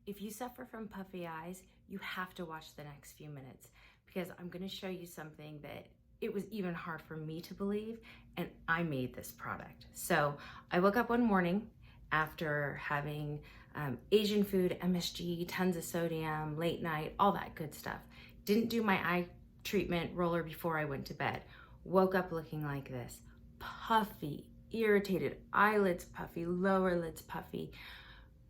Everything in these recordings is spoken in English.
If you suffer from puffy eyes, you have to watch the next few minutes because I'm going to show you something that it was even hard for me to believe, and I made this product. So I woke up one morning after having Asian food, MSG, tons of sodium, late night, all that good stuff. Didn't do my eye treatment roller before I went to bed. Woke up looking like this, puffy, irritated, eyelids puffy, lower lids puffy.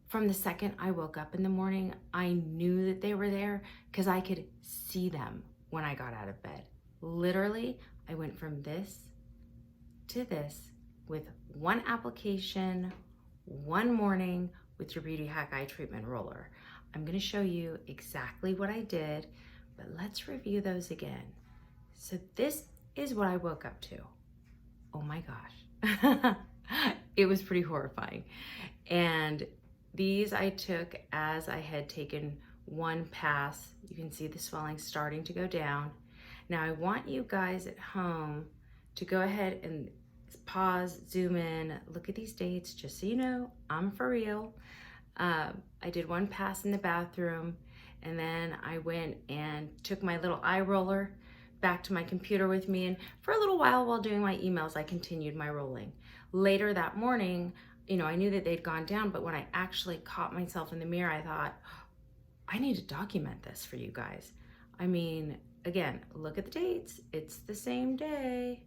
From the second I woke up in the morning, I knew that they were there because I could see them when I got out of bed. Literally, I went from this to this with one application, one morning with your Beauty Hack Eye Treatment Roller. I'm gonna show you exactly what I did, but let's review those again. So this is what I woke up to. Oh my gosh. It was pretty horrifying. And these I took as I had taken one pass. You can see the swelling starting to go down. Now I want you guys at home to go ahead and pause, zoom in, look at these dates, just so you know, I'm for real. I did one pass in the bathroom, and then I went and took my little eye roller back to my computer with me, and for a little while doing my emails, I continued my rolling. Later that morning, I knew that they'd gone down, but when I actually caught myself in the mirror, I thought, I need to document this for you guys. I mean, again, look at the dates. It's the same day.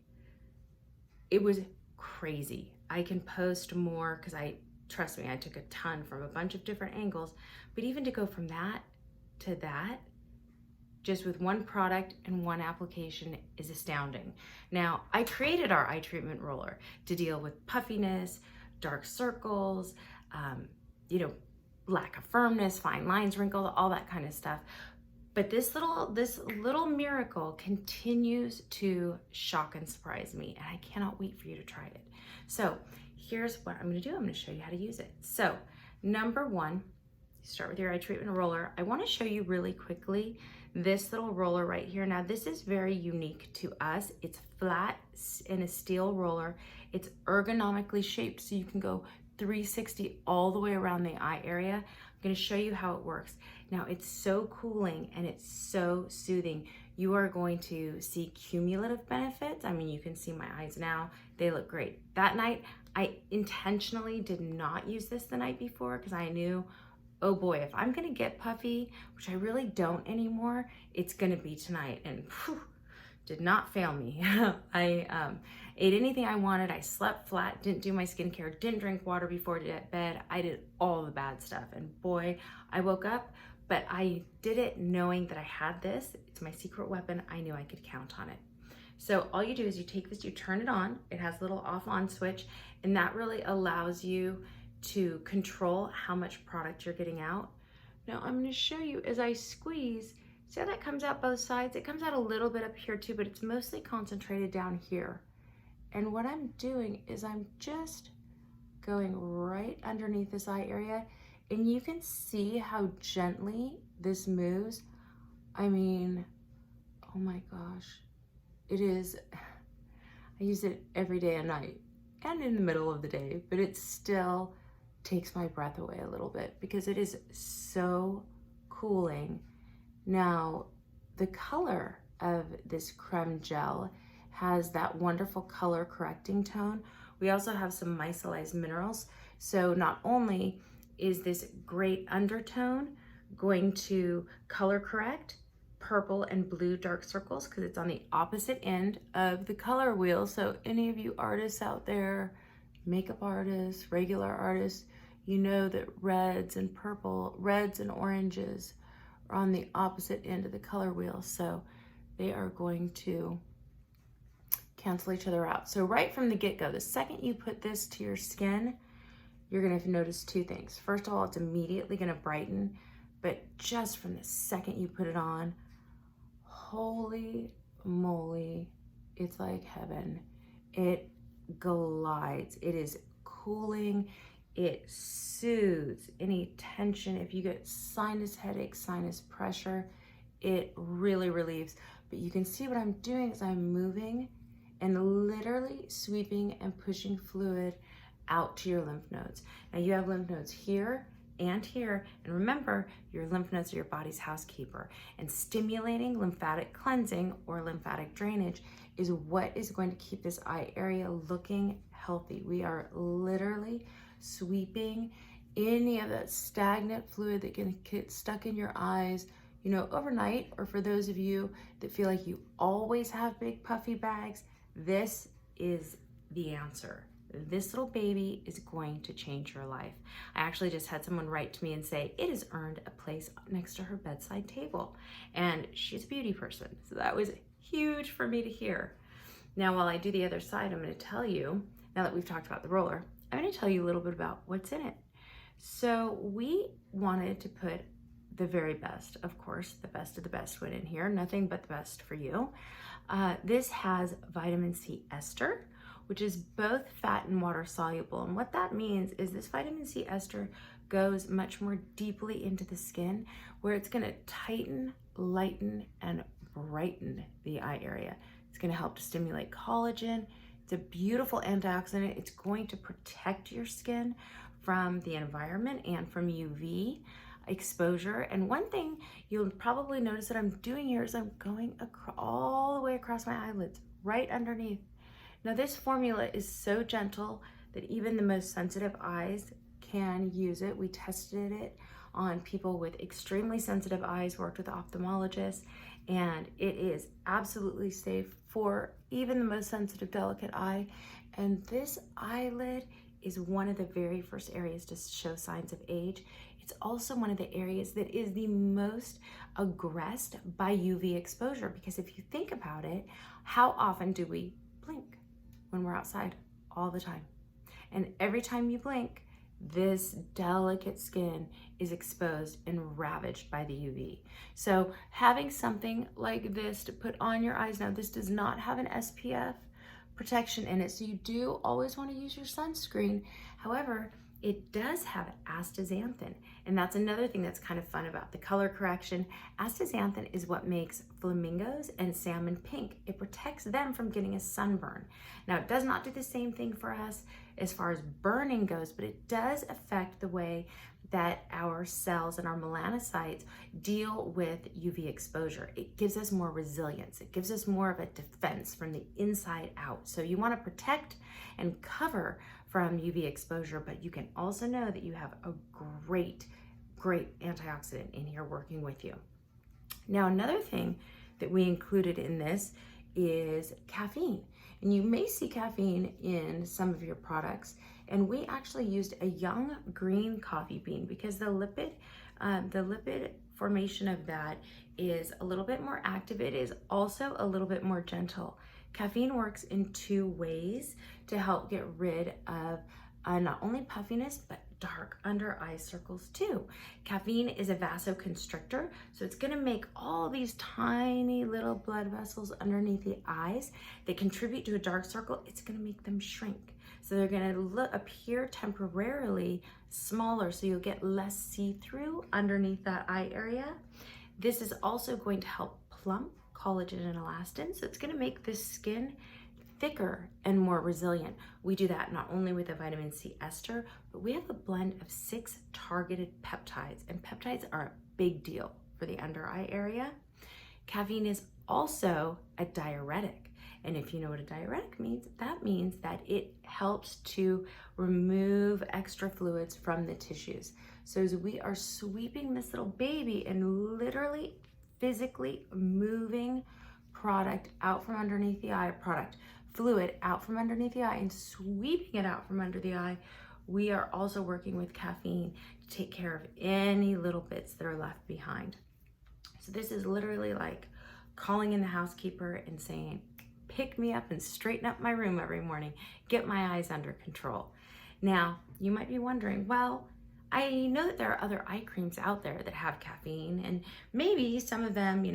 It was crazy. I can post more because trust me, I took a ton from a bunch of different angles, but even to go from that to that, just with one product and one application is astounding. Now, I created our eye treatment roller to deal with puffiness, dark circles, lack of firmness, fine lines, wrinkles, all that kind of stuff. But this little miracle continues to shock and surprise me, and I cannot wait for you to try it. So here's what I'm gonna do. I'm gonna show you how to use it. So number one, you start with your eye treatment roller. I wanna show you really quickly this little roller right here. Now this is very unique to us. It's flat in a steel roller. It's ergonomically shaped so you can go 360 all the way around the eye area. I'm gonna show you how it works. Now it's so cooling and it's so soothing. You are going to see cumulative benefits. I mean, you can see my eyes now, they look great. That night, I intentionally did not use this the night before because I knew, oh boy, if I'm gonna get puffy, which I really don't anymore, it's gonna be tonight. And whew, did not fail me. I ate anything I wanted. I slept flat, didn't do my skincare, didn't drink water before bed. I did all the bad stuff. And boy, I woke up, but I did it knowing that I had this. It's my secret weapon. I knew I could count on it. So all you do is you take this, you turn it on. It has a little off-on switch, and that really allows you to control how much product you're getting out. Now I'm gonna show you as I squeeze, see how that comes out both sides? It comes out a little bit up here too, but it's mostly concentrated down here. And what I'm doing is I'm just going right underneath this eye area, and you can see how gently this moves. I mean, oh my gosh, it is, I use it every day and night and in the middle of the day, but it still takes my breath away a little bit because it is so cooling. Now, the color of this creme gel has that wonderful color correcting tone. We also have some micellized minerals. So not only is this great undertone going to color correct purple and blue dark circles because it's on the opposite end of the color wheel. So any of you artists out there, makeup artists, regular artists, you know that reds and oranges are on the opposite end of the color wheel. So they are going to cancel each other out. So right from the get-go, the second you put this to your skin, you're gonna notice two things. First of all, it's immediately gonna brighten, but just from the second you put it on, holy moly, it's like heaven. It glides, it is cooling, it soothes any tension. If you get sinus headaches, sinus pressure, it really relieves. But you can see what I'm doing is I'm moving and literally sweeping and pushing fluid out to your lymph nodes. Now you have lymph nodes here, and here. And remember, your lymph nodes are your body's housekeeper, and stimulating lymphatic cleansing or lymphatic drainage is what is going to keep this eye area looking healthy. We are literally sweeping any of that stagnant fluid that can get stuck in your eyes, you know, overnight, or for those of you that feel like you always have big puffy bags, this is the answer. This little baby is going to change your life. I actually just had someone write to me and say it has earned a place next to her bedside table. And she's a beauty person, so that was huge for me to hear. Now, while I do the other side, I'm going to tell you, now that we've talked about the roller, I'm going to tell you a little bit about what's in it. So we wanted to put the very best, of course, the best of the best went in here, nothing but the best for you. This has vitamin C ester, which is both fat and water soluble. And what that means is this vitamin C ester goes much more deeply into the skin, where it's gonna tighten, lighten, and brighten the eye area. It's gonna help to stimulate collagen. It's a beautiful antioxidant. It's going to protect your skin from the environment and from UV exposure. And one thing you'll probably notice that I'm doing here is I'm going all the way across my eyelids, right underneath. Now this formula is so gentle that even the most sensitive eyes can use it. We tested it on people with extremely sensitive eyes, worked with ophthalmologists, and it is absolutely safe for even the most sensitive, delicate eye. And this eyelid is one of the very first areas to show signs of age. It's also one of the areas that is the most aggressed by UV exposure, because if you think about it, how often do we blink when we're outside? All the time. And every time you blink, this delicate skin is exposed and ravaged by the UV. So having something like this to put on your eyes, now this does not have an SPF protection in it, so you do always want to use your sunscreen. However, it does have astaxanthin, and that's another thing that's kind of fun about the color correction. Astaxanthin is what makes flamingos and salmon pink. It protects them from getting a sunburn. Now, it does not do the same thing for us as far as burning goes, but it does affect the way that our cells and our melanocytes deal with UV exposure. It gives us more resilience. It gives us more of a defense from the inside out. So you want to protect and cover from UV exposure, but you can also know that you have a great antioxidant in here working with you. Now, another thing that we included in this is caffeine. And you may see caffeine in some of your products. And we actually used a young green coffee bean because the lipid formation of that is a little bit more active. It is also a little bit more gentle. Caffeine works in two ways to help get rid of not only puffiness, but dark under eye circles too. Caffeine is a vasoconstrictor, so it's gonna make all these tiny little blood vessels underneath the eyes that contribute to a dark circle. It's gonna make them shrink. So they're gonna appear temporarily smaller, so you'll get less see-through underneath that eye area. This is also going to help plump collagen and elastin, so it's gonna make the skin thicker and more resilient. We do that not only with the vitamin C ester, but we have a blend of 6 targeted peptides, and peptides are a big deal for the under eye area. Caffeine is also a diuretic. And if you know what a diuretic means, that means that it helps to remove extra fluids from the tissues. So as we are sweeping this little baby and literally physically moving product out from underneath the eye, fluid out from underneath the eye and sweeping it out from under the eye, we are also working with caffeine to take care of any little bits that are left behind. So this is literally like calling in the housekeeper and saying, pick me up and straighten up my room every morning, get my eyes under control. Now, you might be wondering, well, I know that there are other eye creams out there that have caffeine, and maybe some of them,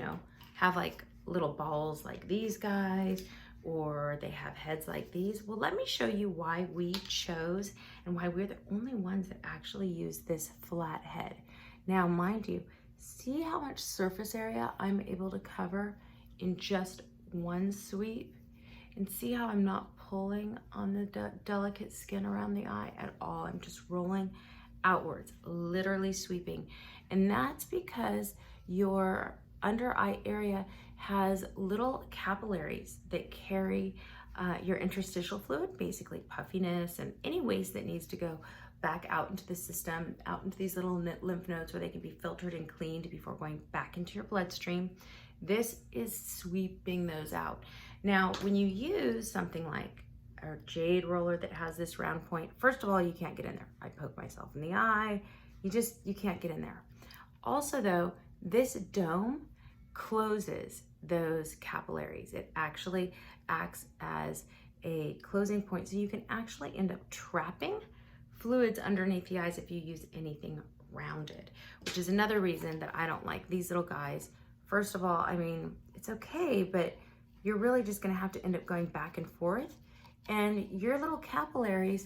have like little balls like these guys, or they have heads like these. Well, let me show you why we chose and why we're the only ones that actually use this flat head. Now, mind you, see how much surface area I'm able to cover in just one sweep, and see how I'm not pulling on the delicate skin around the eye at all. I'm just rolling outwards, literally sweeping. And that's because your under eye area has little capillaries that carry your interstitial fluid, basically puffiness and any waste that needs to go back out into the system, out into these little lymph nodes where they can be filtered and cleaned before going back into your bloodstream. This is sweeping those out. Now, when you use something like a jade roller that has this round point, first of all, you can't get in there. I poke myself in the eye. You can't get in there. Also though, this dome closes those capillaries. It actually acts as a closing point. So you can actually end up trapping fluids underneath the eyes if you use anything rounded, which is another reason that I don't like these little guys. First of all, I mean, it's okay, but you're really just gonna have to end up going back and forth. And your little capillaries,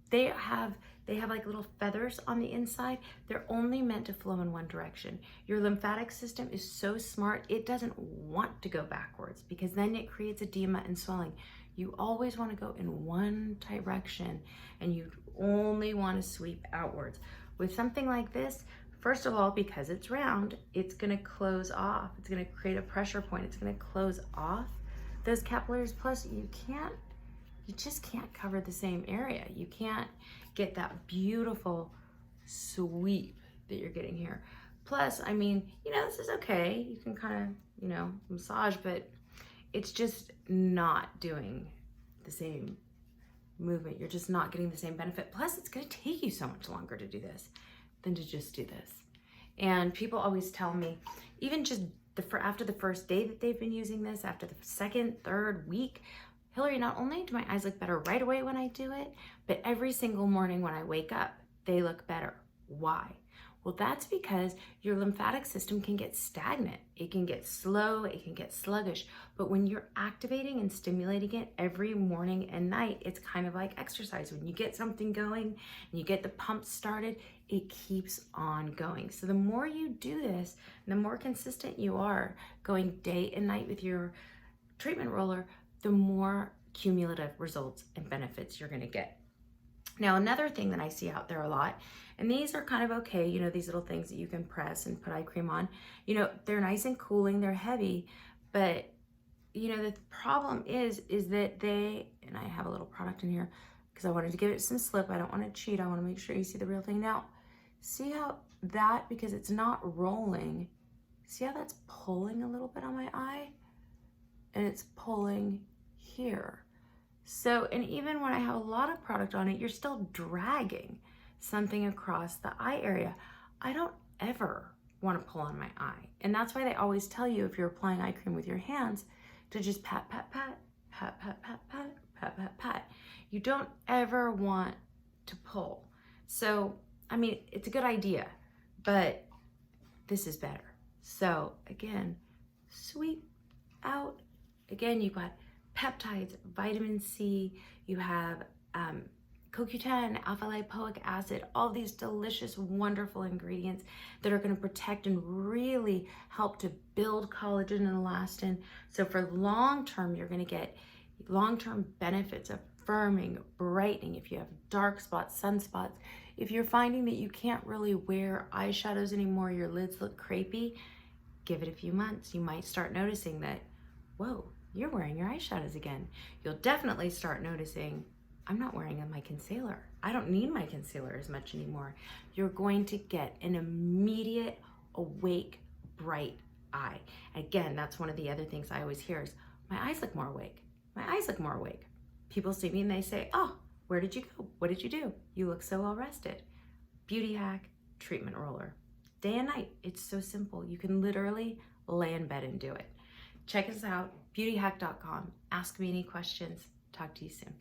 they have like little feathers on the inside. They're only meant to flow in one direction. Your lymphatic system is so smart, it doesn't want to go backwards because then it creates edema and swelling. You always want to go in one direction and you only want to sweep outwards. With something like this, first of all, because it's round, it's going to close off. It's going to create a pressure point. It's going to close off those capillaries. Plus, you just can't cover the same area. You can't get that beautiful sweep that you're getting here. Plus, I mean, this is okay. You can kind of, massage, but it's just not doing the same movement. You're just not getting the same benefit. Plus, it's going to take you so much longer to do this than to just do this. And people always tell me, even just after the first day that they've been using this, after the second, third week, Hillary, not only do my eyes look better right away when I do it, but every single morning when I wake up, they look better. Why? Well, that's because your lymphatic system can get stagnant. It can get slow, it can get sluggish. But when you're activating and stimulating it every morning and night, it's kind of like exercise. When you get something going and you get the pump started, it keeps on going. So the more you do this, and the more consistent you are going day and night with your treatment roller, the more cumulative results and benefits you're gonna get. Now, another thing that I see out there a lot, and these are kind of okay, these little things that you can press and put eye cream on, they're nice and cooling, they're heavy, but the problem is that and I have a little product in here because I wanted to give it some slip. I don't want to cheat. I want to make sure you see the real thing. Now, see how that, because it's not rolling, see how that's pulling a little bit on my eye? And it's pulling here. So, and even when I have a lot of product on it, you're still dragging something across the eye area. I don't ever want to pull on my eye. And that's why they always tell you, if you're applying eye cream with your hands, to just pat, pat, pat, pat, pat, pat, pat, pat, pat, pat. You don't ever want to pull. So, I mean, it's a good idea, but this is better. So again, sweep out. Again, you've got peptides, vitamin C, you have CoQ10, alpha lipoic acid, all these delicious, wonderful ingredients that are going to protect and really help to build collagen and elastin. So for long-term, you're going to get long-term benefits of firming, brightening. If you have dark spots, sunspots, if you're finding that you can't really wear eyeshadows anymore, your lids look crepey, give it a few months. You might start noticing that, whoa, you're wearing your eyeshadows again. You'll definitely start noticing, I'm not wearing my concealer. I don't need my concealer as much anymore. You're going to get an immediate, awake, bright eye. Again, that's one of the other things I always hear is, my eyes look more awake. My eyes look more awake. People see me and they say, oh, where did you go? What did you do? You look so well rested. Beauty hack, treatment roller. Day and night, it's so simple. You can literally lay in bed and do it. Check us out, beautyhack.com. Ask me any questions. Talk to you soon.